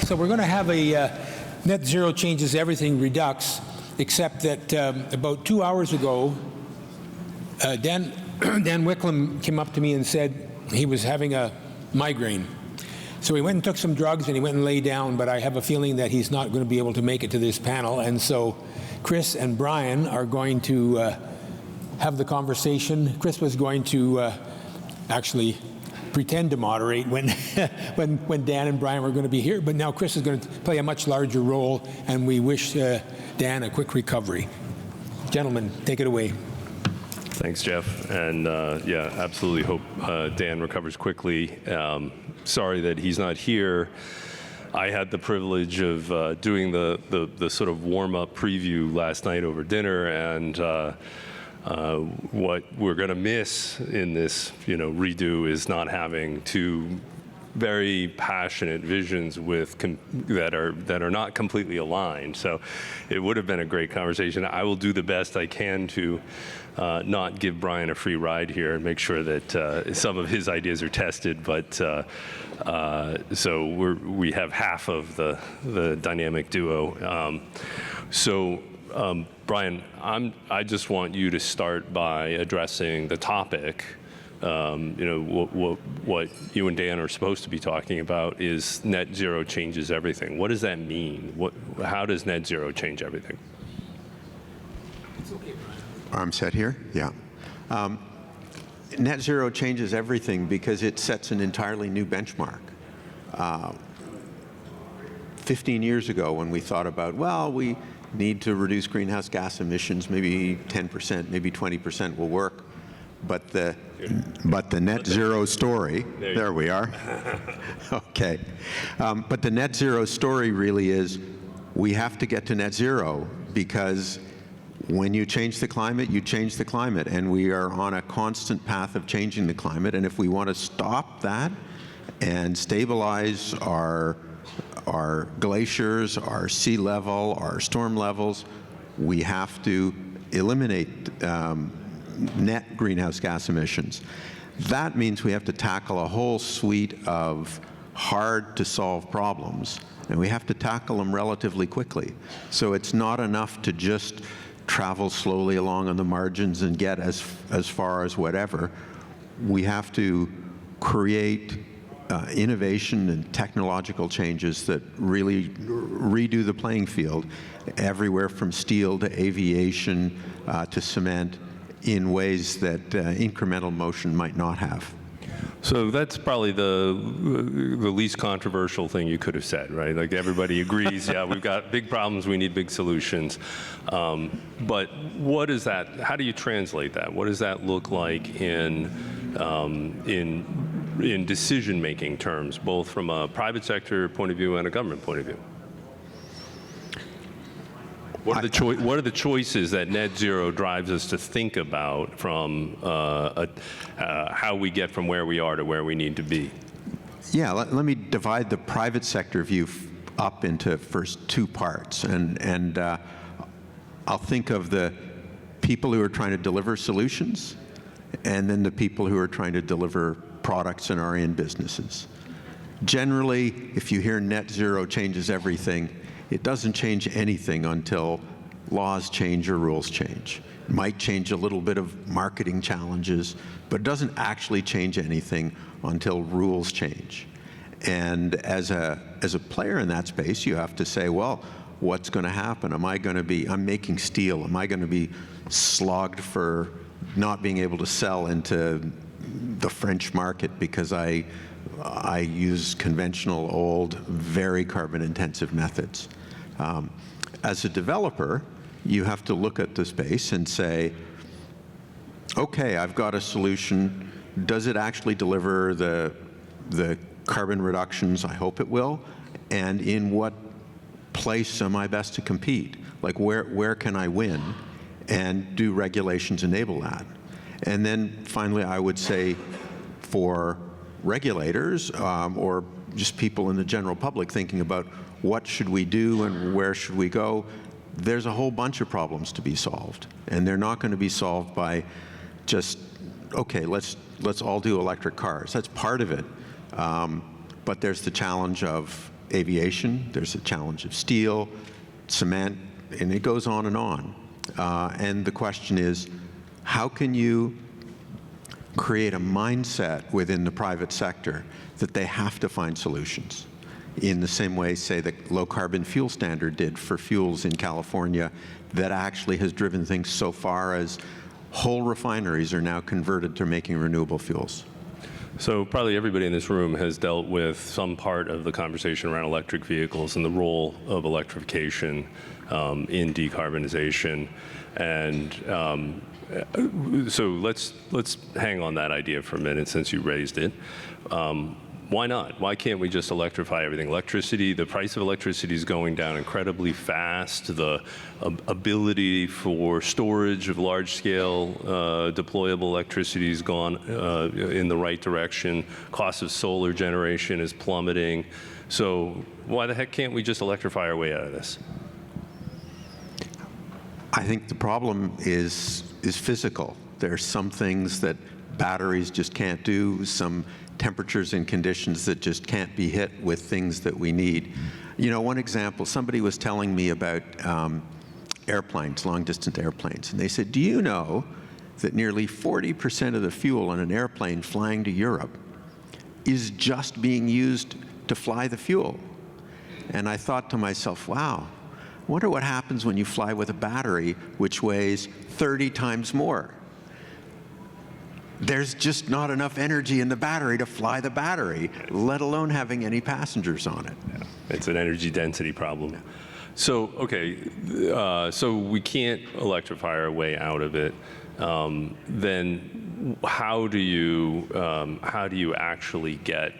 So we're going to have a net zero changes everything redux, except that about 2 hours ago, Dan Wicklum came up to me and said he was having a migraine. So he went and took some drugs and he went and lay down, but I have a feeling that he's not going to be able to make it to this panel. And so Chris and Brian are going to have the conversation. Chris was going to actually pretend to moderate when, when Dan and Brian were going to be here, but now Chris is going to play a much larger role, and we wish Dan a quick recovery. Gentlemen, take it away. Thanks, Jeff, and yeah, absolutely hope Dan recovers quickly. Sorry that he's not here. I had the privilege of doing the sort of warm-up preview last night over dinner, and what we're going to miss in this, redo is not having two very passionate visions with that are not completely aligned. So it would have been a great conversation. I will do the best I can to not give Brian a free ride here and make sure that some of his ideas are tested. But so we have half of the dynamic duo. Brian, I just want you to start by addressing the topic. What you and Dan are supposed to be talking about is net zero changes everything. What does that mean? How does net zero change everything? It's okay, Brian. I'm set here? Yeah. Net zero changes everything because it sets an entirely new benchmark. 15 years ago, when we thought about, well, we need to reduce greenhouse gas emissions, maybe 10%, maybe 20% will work. But the net zero story, there we are. Okay. But the net zero story really is we have to get to net zero, because when you change the climate, you change the climate. And we are on a constant path of changing the climate. And if we want to stop that and stabilize our glaciers, our sea level, our storm levels, we have to eliminate net greenhouse gas emissions. That means we have to tackle a whole suite of hard-to-solve problems, and we have to tackle them relatively quickly. So it's not enough to just travel slowly along on the margins and get as far as whatever. We have to create innovation and technological changes that really redo the playing field, everywhere from steel to aviation to cement, in ways that incremental motion might not have. So that's probably the least controversial thing you could have said, right? Like, everybody agrees, yeah, we've got big problems, we need big solutions. But what is that? How do you translate that? What does that look like in decision-making terms, both from a private sector point of view and a government point of view? What are the choices that net zero drives us to think about from how we get from where we are to where we need to be? Yeah, let me divide the private sector view up into first two parts. And I'll think of the people who are trying to deliver solutions, and then the people who are trying to deliver products and are in businesses. Generally, if you hear net zero changes everything, it doesn't change anything until laws change or rules change. It might change a little bit of marketing challenges, but it doesn't actually change anything until rules change. And as a player in that space, you have to say, well, what's going to happen? I'm making steel. Am I going to be slogged for not being able to sell into the French market because I use conventional, old, very carbon-intensive methods? As a developer, you have to look at the space and say, okay, I've got a solution. Does it actually deliver the carbon reductions I hope it will? And in what place am I best to compete? Like, where can I win? And do regulations enable that? And then finally, I would say for regulators or just people in the general public thinking about what should we do and where should we go, there's a whole bunch of problems to be solved. And they're not going to be solved by just, okay, let's all do electric cars. That's part of it. But there's the challenge of aviation, there's a challenge of steel, cement, and it goes on and on. And the question is, how can you create a mindset within the private sector that they have to find solutions? In the same way, say, the low carbon fuel standard did for fuels in California, that actually has driven things so far as whole refineries are now converted to making renewable fuels. So probably everybody in this room has dealt with some part of the conversation around electric vehicles and the role of electrification in decarbonization. And so let's hang on that idea for a minute since you raised it. Why not? Why can't we just electrify everything? Electricity, the price of electricity is going down incredibly fast. The ability for storage of large-scale deployable electricity has gone in the right direction. Cost of solar generation is plummeting. So why the heck can't we just electrify our way out of this? I think the problem is physical. There's some things that batteries just can't do, some temperatures and conditions that just can't be hit with things that we need. You know, one example, somebody was telling me about airplanes, long-distance airplanes, and they said, do you know that nearly 40% of the fuel on an airplane flying to Europe is just being used to fly the fuel? And I thought to myself, wow, I wonder what happens when you fly with a battery which weighs 30 times more. There's just not enough energy in the battery to fly the battery, let alone having any passengers on it. Yeah. It's an energy density problem. Yeah. So, okay, so we can't electrify our way out of it. Then how do you actually get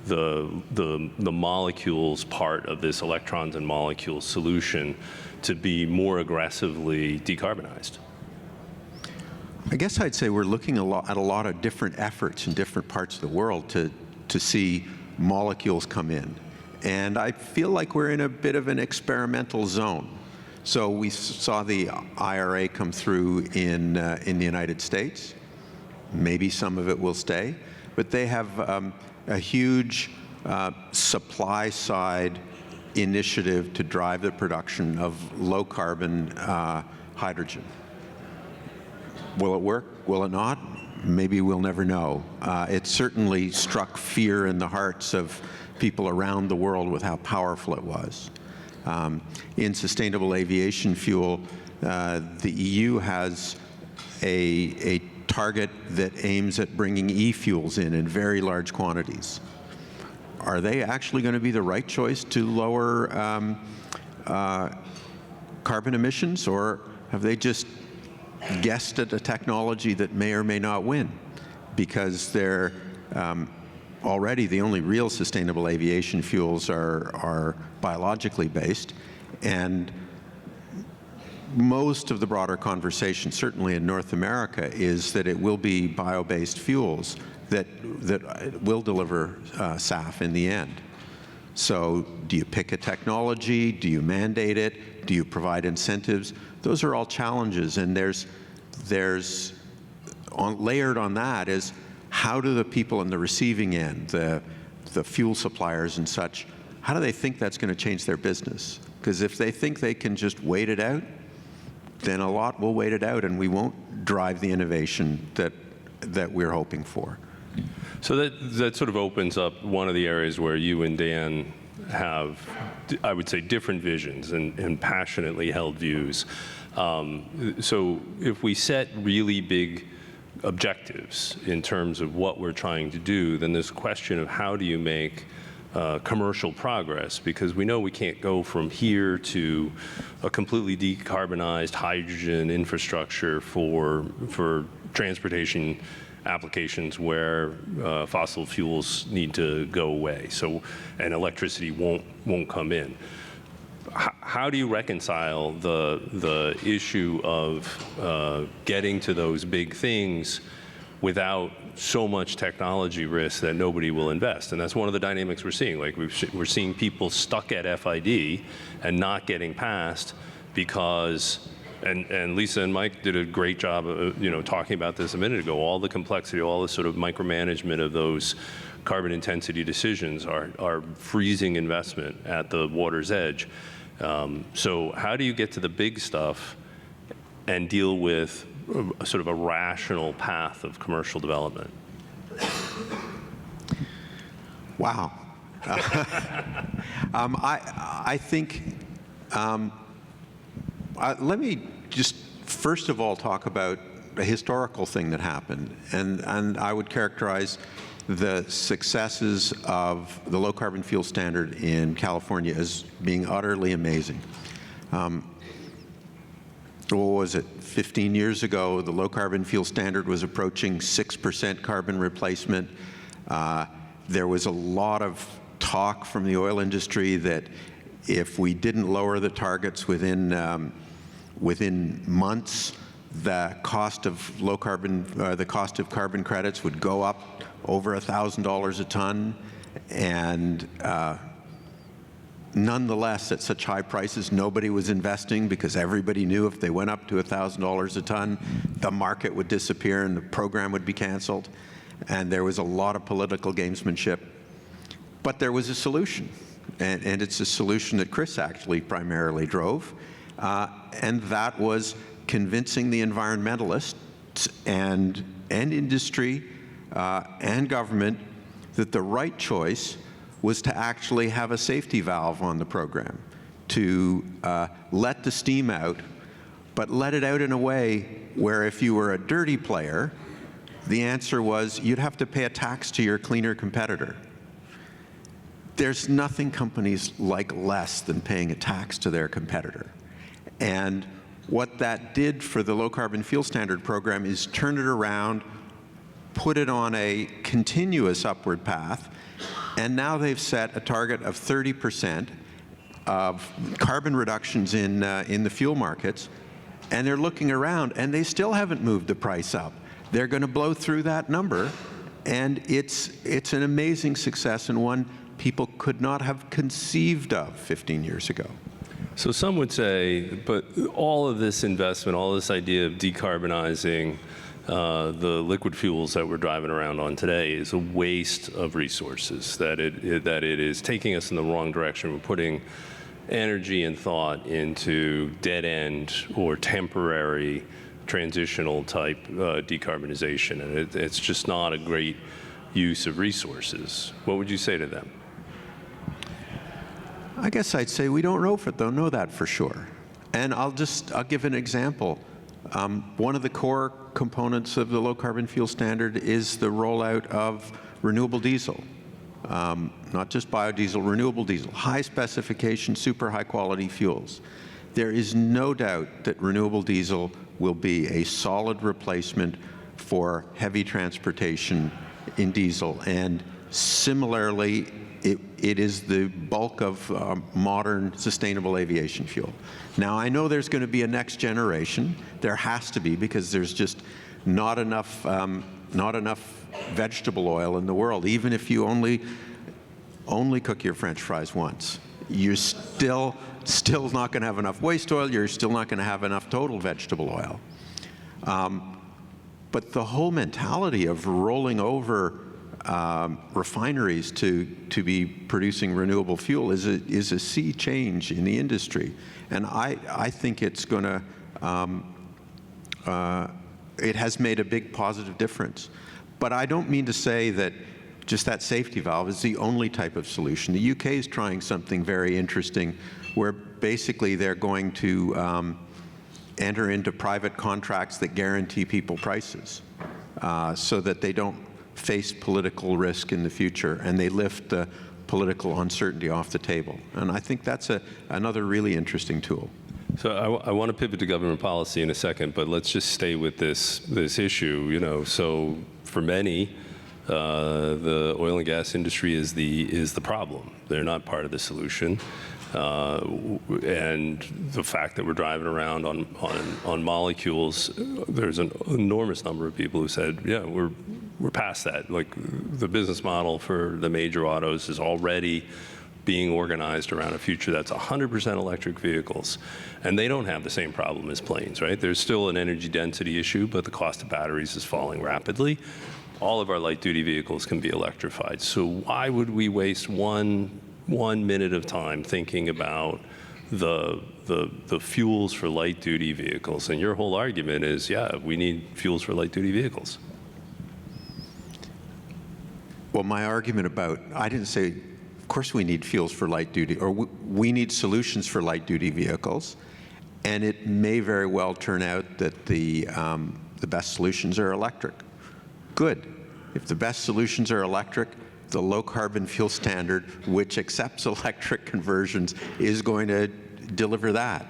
the molecules part of this electrons and molecules solution to be more aggressively decarbonized? I guess I'd say we're looking at a lot of different efforts in different parts of the world to see molecules come in. And I feel like we're in a bit of an experimental zone. So we saw the IRA come through in the United States. Maybe some of it will stay. But they have a huge supply side initiative to drive the production of low carbon hydrogen. Will it work? Will it not? Maybe we'll never know. It certainly struck fear in the hearts of people around the world with how powerful it was. In sustainable aviation fuel, the EU has a target that aims at bringing e-fuels in very large quantities. Are they actually going to be the right choice to lower carbon emissions, or have they just guessed at a technology that may or may not win? Because they're already the only real sustainable aviation fuels are biologically based, and most of the broader conversation, certainly in North America, is that it will be bio-based fuels that will deliver SAF in the end. So do you pick a technology? Do you mandate it? Do you provide incentives? Those are all challenges, and layered on that is, how do the people in the receiving end, the fuel suppliers and such, how do they think that's going to change their business? Because if they think they can just wait it out, then a lot will wait it out, and we won't drive the innovation that we're hoping for. So that sort of opens up one of the areas where you and Dan have, I would say, different visions and passionately held views. So if we set really big objectives in terms of what we're trying to do, then this question of how do you make commercial progress, because we know we can't go from here to a completely decarbonized hydrogen infrastructure for transportation applications where fossil fuels need to go away. So, and electricity won't come in. How do you reconcile the issue of getting to those big things without so much technology risk that nobody will invest? And that's one of the dynamics we're seeing. Like we're seeing people stuck at FID and not getting past because And Lisa and Mike did a great job of, talking about this a minute ago. All the complexity, all the sort of micromanagement of those carbon intensity decisions are freezing investment at the water's edge. So how do you get to the big stuff and deal with a sort of a rational path of commercial development? Wow. I think, let me just first of all talk about a historical thing that happened. And I would characterize the successes of the low carbon fuel standard in California as being utterly amazing. What was it, 15 years ago, the low carbon fuel standard was approaching 6% carbon replacement. There was a lot of talk from the oil industry that if we didn't lower the targets within months, the cost of low carbon, the cost of carbon credits would go up over $1,000 a ton, and nonetheless, at such high prices, nobody was investing because everybody knew if they went up to $1,000 a ton, the market would disappear and the program would be canceled. And there was a lot of political gamesmanship. But there was a solution, and it's a solution that Chris actually primarily drove, and that was convincing the environmentalists and industry and government that the right choice was to actually have a safety valve on the program, to let the steam out, but let it out in a way where if you were a dirty player, the answer was you'd have to pay a tax to your cleaner competitor. There's nothing companies like less than paying a tax to their competitor. And what that did for the low carbon fuel standard program is turn it around, put it on a continuous upward path, and now they've set a target of 30% of carbon reductions in the fuel markets, and they're looking around, and they still haven't moved the price up. They're going to blow through that number, and it's an amazing success and one people could not have conceived of 15 years ago. So some would say, but all of this investment, all this idea of decarbonizing the liquid fuels that we're driving around on today is a waste of resources, that it is taking us in the wrong direction. We're putting energy and thought into dead-end or temporary transitional type decarbonization, and it's just not a great use of resources. What would you say to them? I guess I'd say we don't know that for sure. And I'll give an example. One of the core components of the low carbon fuel standard is the rollout of renewable diesel. Not just biodiesel, renewable diesel, high specification, super high quality fuels. There is no doubt that renewable diesel will be a solid replacement for heavy transportation in diesel. And similarly, it is the bulk of modern sustainable aviation fuel. Now, I know there's going to be a next generation. There has to be, because there's just not enough vegetable oil in the world. Even if you only cook your French fries once, you're still not going to have enough waste oil. You're still not going to have enough total vegetable oil. But the whole mentality of rolling over refineries to be producing renewable fuel is a sea change in the industry, and I think it's going to it has made a big positive difference. But I don't mean to say that just that safety valve is the only type of solution. The UK is trying something very interesting, where basically they're going to enter into private contracts that guarantee people prices, so that they don't face political risk in the future, and they lift the political uncertainty off the table. And I think that's another really interesting tool. So I want to pivot to government policy in a second, but let's just stay with this issue. So for many, the oil and gas industry is the problem. They're not part of the solution. And the fact that we're driving around on molecules, there's an enormous number of people who said, yeah, we're past that. Like, the business model for the major autos is already being organized around a future that's 100% electric vehicles. And they don't have the same problem as planes, right? There's still an energy density issue, but the cost of batteries is falling rapidly. All of our light-duty vehicles can be electrified. So why would we waste one minute of time thinking about the fuels for light-duty vehicles? And your whole argument is, yeah, we need fuels for light-duty vehicles. Well, my argument about, I didn't say, of course we need fuels for light-duty, or we need solutions for light-duty vehicles, and it may very well turn out that the best solutions are electric. Good. If the best solutions are electric, the low-carbon fuel standard, which accepts electric conversions, is going to deliver that.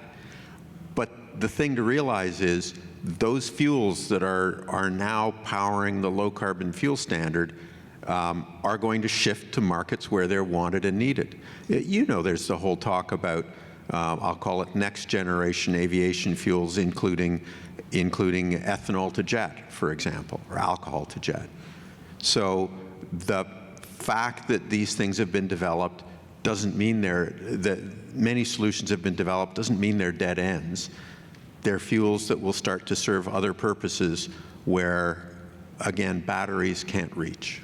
But the thing to realize is those fuels that are now powering the low-carbon fuel standard are going to shift to markets where they're wanted and needed. You know, there's the whole talk about, I'll call it next-generation aviation fuels, including ethanol to jet, for example, or alcohol to jet. So the fact that these things have been developed doesn't mean that many solutions have been developed doesn't mean they're dead ends. They're fuels that will start to serve other purposes where, again, batteries can't reach.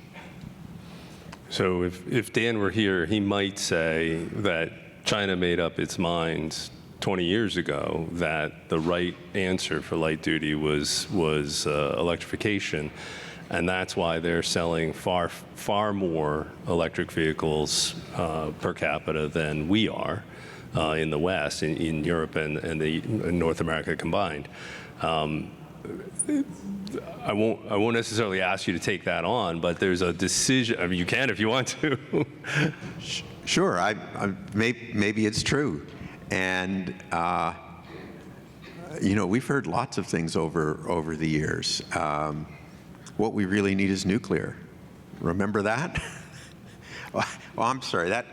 So if Dan were here, he might say that China made up its mind 20 years ago that the right answer for light duty was electrification, and that's why they're selling far more electric vehicles per capita than we are in the West, in Europe and in North America combined. I won't necessarily ask you to take that on, but there's a decision. I mean, you can if you want to. Sure, maybe it's true. And, you know, we've heard lots of things over the years. What we really need is nuclear. Remember that? Well, I'm sorry, that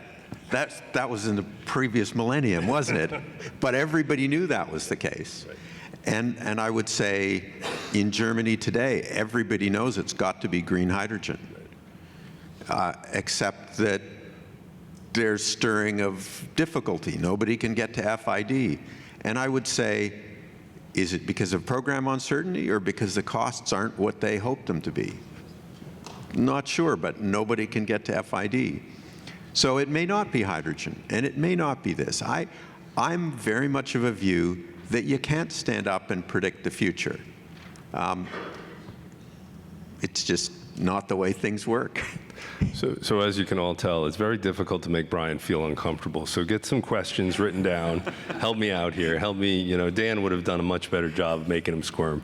was in the previous millennium, wasn't it? But everybody knew that was the case. And I would say in Germany today, everybody knows it's got to be green hydrogen, except that there's stirring of difficulty. Nobody can get to FID. And I would say, is it because of program uncertainty or because the costs aren't what they hoped them to be? Not sure, but nobody can get to FID. So it may not be hydrogen, and it may not be this. I'm very much of a view that you can't stand up and predict the future. It's just not the way things work. So as you can all tell, it's very difficult to make Brian feel uncomfortable. So get some questions written down. Help me out here. Help me. You know, Dan would have done a much better job of making him squirm.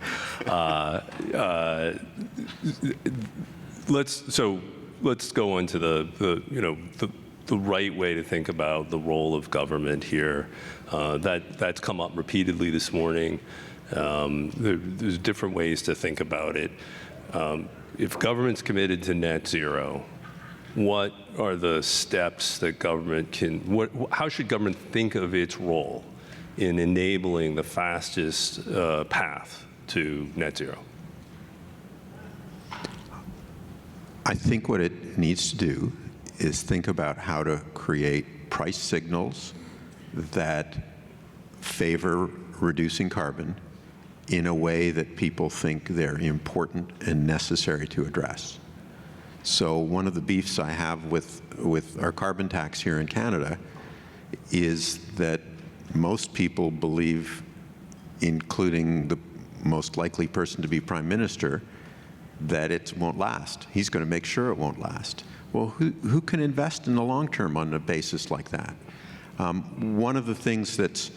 Let's go into the right way to think about the role of government here. That's come up repeatedly this morning. There's different ways to think about it. If government's committed to net zero, what are the steps that government can, how should government think of its role in enabling the fastest path to net zero? I think what it needs to do is think about how to create price signals that favor reducing carbon in a way that people think they're important and necessary to address. So one of the beefs I have with our carbon tax here in Canada is that most people believe, including the most likely person to be Prime Minister, that it won't last. He's going to make sure it won't last. Well, who can invest in the long term on a basis like that? One of the things that's,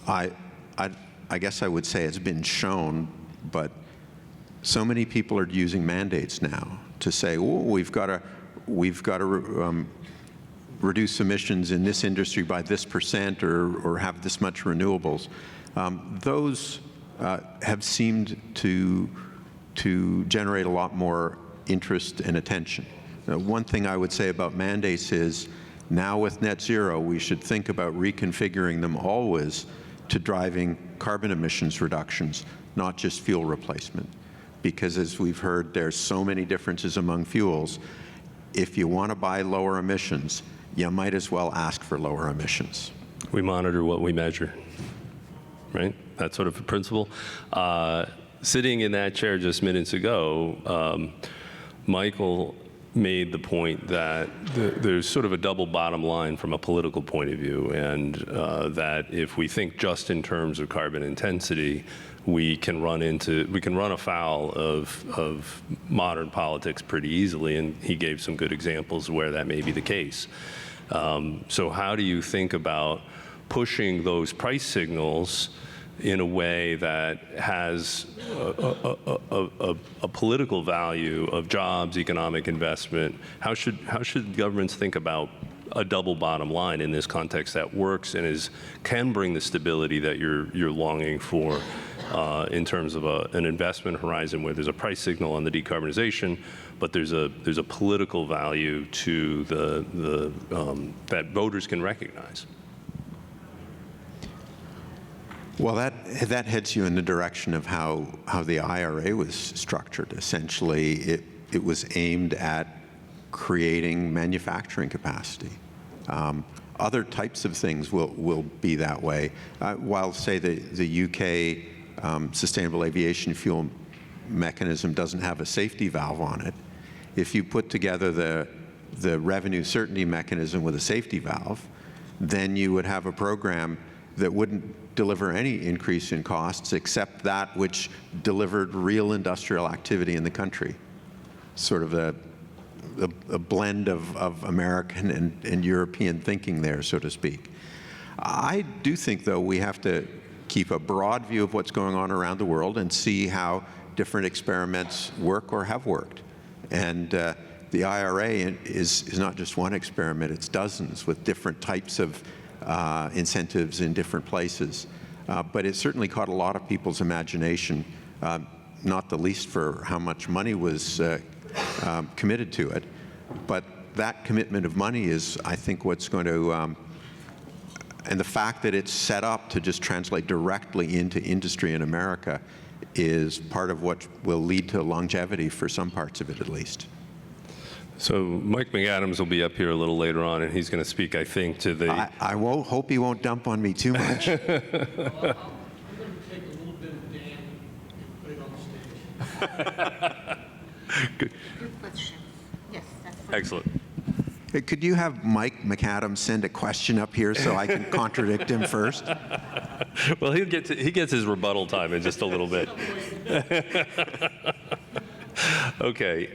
I guess I would say it's been shown, but so many people are using mandates now to say, oh, we've got to reduce emissions in this industry by this % or have this much renewables. Those have seemed to generate a lot more interest and attention. One thing I would say about mandates is now with net zero, we should think about reconfiguring them always to driving carbon emissions reductions, not just fuel replacement. Because as we've heard, there's so many differences among fuels. If you want to buy lower emissions, you might as well ask for lower emissions. We monitor what we measure, right? That sort of a principle. Sitting in that chair just minutes ago, Michael made the point that there's sort of a double bottom line from a political point of view, and that if we think just in terms of carbon intensity, we can run afoul of modern politics pretty easily, and he gave some good examples where that may be the case. So how do you think about pushing those price signals in a way that has a political value of jobs, economic investment? How should governments think about a double bottom line in this context that works and can bring the stability that you're longing for in terms of an investment horizon where there's a price signal on the decarbonization, but there's a political value to that voters can recognize? Well, that heads you in the direction of how the IRA was structured. Essentially, it was aimed at creating manufacturing capacity. Other types of things will be that way. While, say, the UK Sustainable Aviation Fuel mechanism doesn't have a safety valve on it, if you put together the revenue certainty mechanism with a safety valve, then you would have a program that wouldn't deliver any increase in costs except that which delivered real industrial activity in the country. Sort of a blend of American and European thinking there, so to speak. I do think, though, we have to keep a broad view of what's going on around the world and see how different experiments work or have worked. And the IRA is not just one experiment, it's dozens with different types of incentives in different places. But it certainly caught a lot of people's imagination, not the least for how much money was committed to it. But that commitment of money is, I think, what's going to, and the fact that it's set up to just translate directly into industry in America is part of what will lead to longevity for some parts of it, at least. So Mike McAdams will be up here a little later on, and he's going to speak, I think, to the... I won't hope he won't dump on me too much. I'm going to take a little bit of Dan and put it on stage. Good. Good question. Yes, that's fine. Excellent. Hey, could you have Mike McAdams send a question up here so I can contradict him first? Well, he gets his rebuttal time in just a little bit. Okay.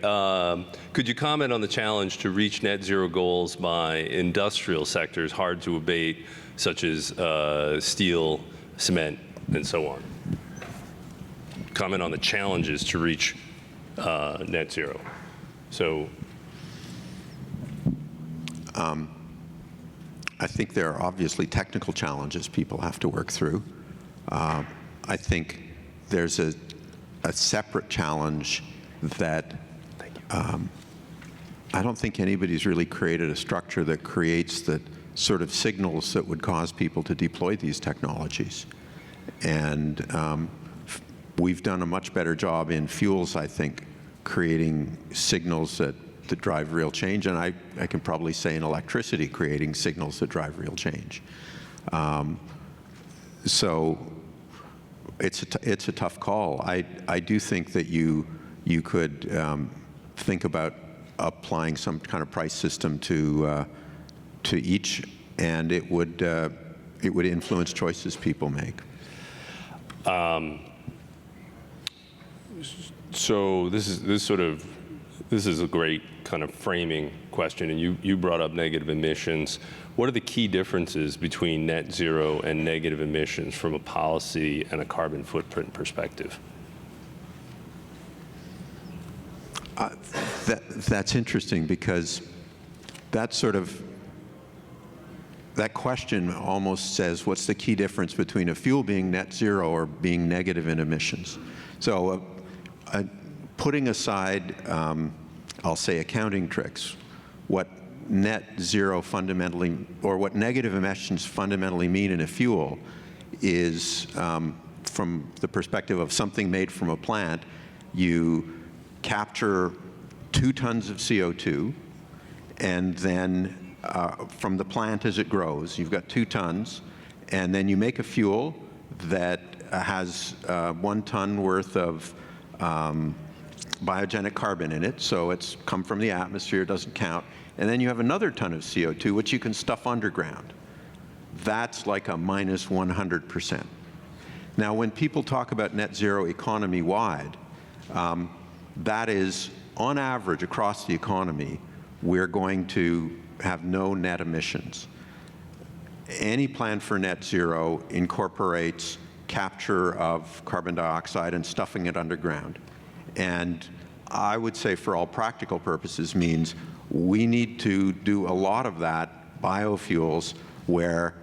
Could you comment on the challenge to reach net zero goals by industrial sectors hard to abate, such as steel, cement, and so on? Comment on the challenges to reach net zero. So, I think there are obviously technical challenges people have to work through. I think there's a separate challenge that I don't think anybody's really created a structure that creates the sort of signals that would cause people to deploy these technologies. And we've done a much better job in fuels, I think, creating signals that drive real change. And I can probably say in electricity, creating signals that drive real change. So it's a tough call. I do think that you could think about applying some kind of price system to each, and it would influence choices people make. So this is a great kind of framing question, and you brought up negative emissions. What are the key differences between net zero and negative emissions from a policy and a carbon footprint perspective? That's interesting, because that question almost says, what's the key difference between a fuel being net zero or being negative in emissions? So putting aside, I'll say, accounting tricks, what net zero fundamentally, or what negative emissions fundamentally mean in a fuel is, from the perspective of something made from a plant, you capture 2 tons of CO2 and then from the plant as it grows. You've got 2 tons, and then you make a fuel that has 1 ton worth of biogenic carbon in it, so it's come from the atmosphere, it doesn't count. And then you have another ton of CO2, which you can stuff underground. That's like a minus 100%. Now, when people talk about net zero economy-wide, that is, on average, across the economy, we're going to have no net emissions. Any plan for net zero incorporates capture of carbon dioxide and stuffing it underground. And I would say, for all practical purposes, means we need to do a lot of that biofuels where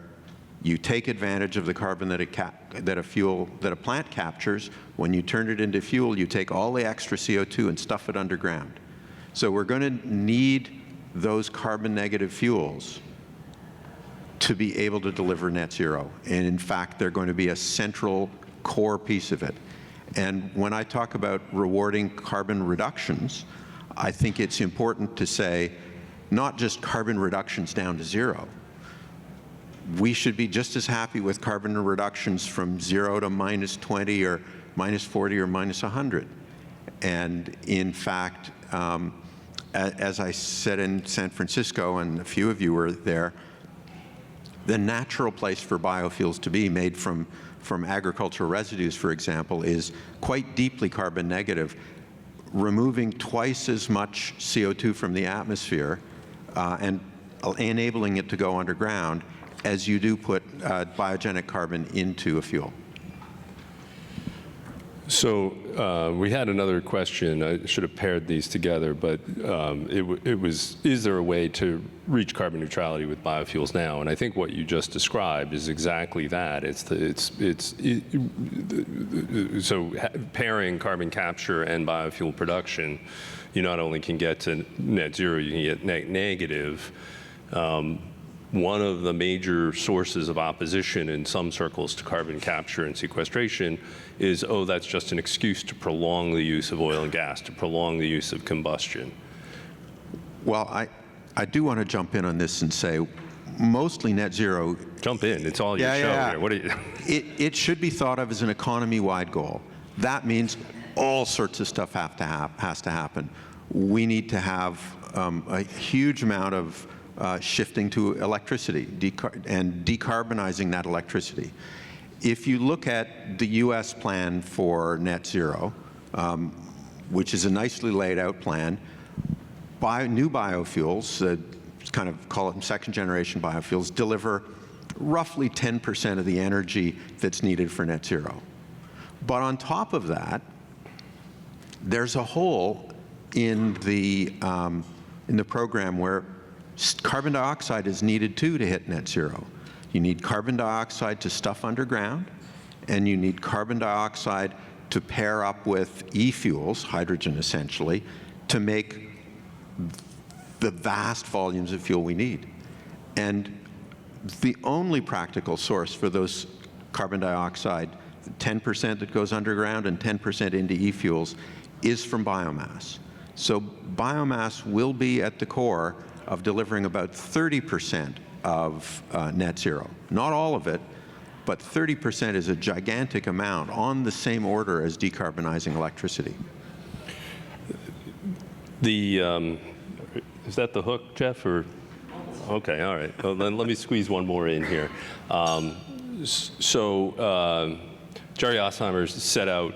you take advantage of the carbon that a plant captures. When you turn it into fuel, you take all the extra CO2 and stuff it underground. So we're going to need those carbon negative fuels to be able to deliver net zero. And in fact, they're going to be a central core piece of it. And when I talk about rewarding carbon reductions, I think it's important to say not just carbon reductions down to zero. We should be just as happy with carbon reductions from 0 to minus 20 or minus 40 or minus 100. And in fact, as I said in San Francisco, and a few of you were there, the natural place for biofuels to be made from agricultural residues, for example, is quite deeply carbon negative, removing twice as much CO2 from the atmosphere and enabling it to go underground as you do put biogenic carbon into a fuel. So we had another question. I should have paired these together, but it was, is there a way to reach carbon neutrality with biofuels now? And I think what you just described is exactly that. So pairing carbon capture and biofuel production, you not only can get to net zero, you can get net negative. One of the major sources of opposition in some circles to carbon capture and sequestration is, oh, that's just an excuse to prolong the use of oil and gas, to prolong the use of combustion. Well, I do want to jump in on this and say, mostly net zero. Jump in, it's all your show here. What are you? It should be thought of as an economy-wide goal. That means all sorts of stuff has to happen. We need to have a huge amount of shifting to electricity and decarbonizing that electricity. If you look at the US plan for net zero, which is a nicely laid out plan, new biofuels, kind of call them second generation biofuels, deliver roughly 10% of the energy that's needed for net zero. But on top of that, there's a hole in the program where carbon dioxide is needed too to hit net zero. You need carbon dioxide to stuff underground, and you need carbon dioxide to pair up with e-fuels, hydrogen essentially, to make the vast volumes of fuel we need. And the only practical source for those carbon dioxide, 10% that goes underground and 10% into e-fuels, is from biomass. So biomass will be at the core of delivering about 30% of net zero. Not all of it, but 30% is a gigantic amount, on the same order as decarbonizing electricity. Is that the hook, Jeff, or? Okay, all right. Well, then let me squeeze one more in here. Jerry Ostheimer set out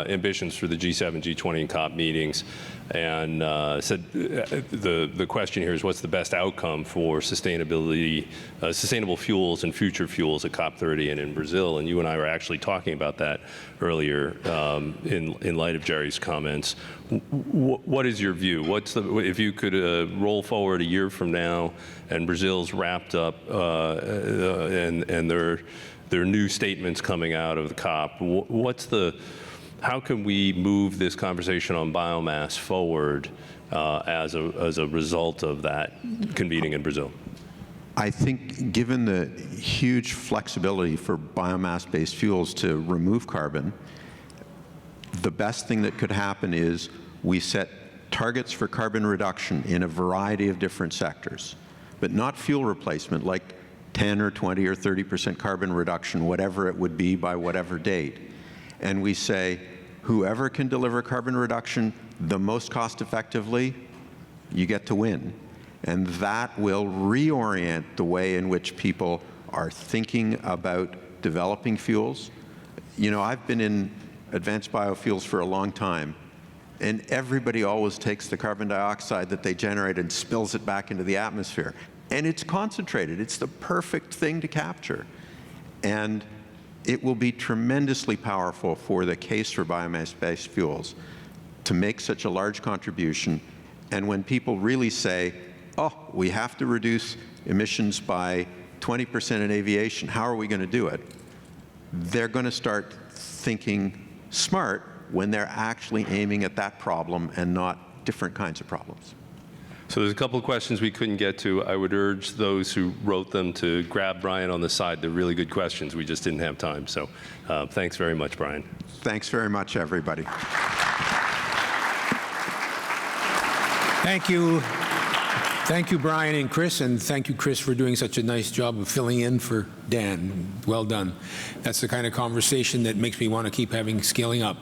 ambitions for the G7, G20, and COP meetings, and said the question here is, what's the best outcome for sustainability, sustainable fuels and future fuels at COP30 and in Brazil? And you and I were actually talking about that earlier in light of Jerry's comments. What is your view? If you could roll forward a year from now and Brazil's wrapped up and there are new statements coming out of the COP, how can we move this conversation on biomass forward as a result of that convening in Brazil? I think given the huge flexibility for biomass-based fuels to remove carbon, the best thing that could happen is we set targets for carbon reduction in a variety of different sectors. but not fuel replacement, like 10 or 20 or 30% carbon reduction, whatever it would be by whatever date. And we say, whoever can deliver carbon reduction the most cost effectively, you get to win. And that will reorient the way in which people are thinking about developing fuels. You know, I've been in advanced biofuels for a long time, and everybody always takes the carbon dioxide that they generate and spills it back into the atmosphere. And it's concentrated. It's the perfect thing to capture. And it will be tremendously powerful for the case for biomass-based fuels to make such a large contribution. And when people really say, oh, we have to reduce emissions by 20% in aviation, how are we going to do it? They're going to start thinking smart when they're actually aiming at that problem and not different kinds of problems. So there's a couple of questions we couldn't get to. I would urge those who wrote them to grab Brian on the side. They're really good questions. We just didn't have time. So thanks very much, Brian. Thanks very much, everybody. Thank you. Thank you, Brian and Chris, and thank you, Chris, for doing such a nice job of filling in for Dan. Well done. That's the kind of conversation that makes me want to keep having Scaling Up.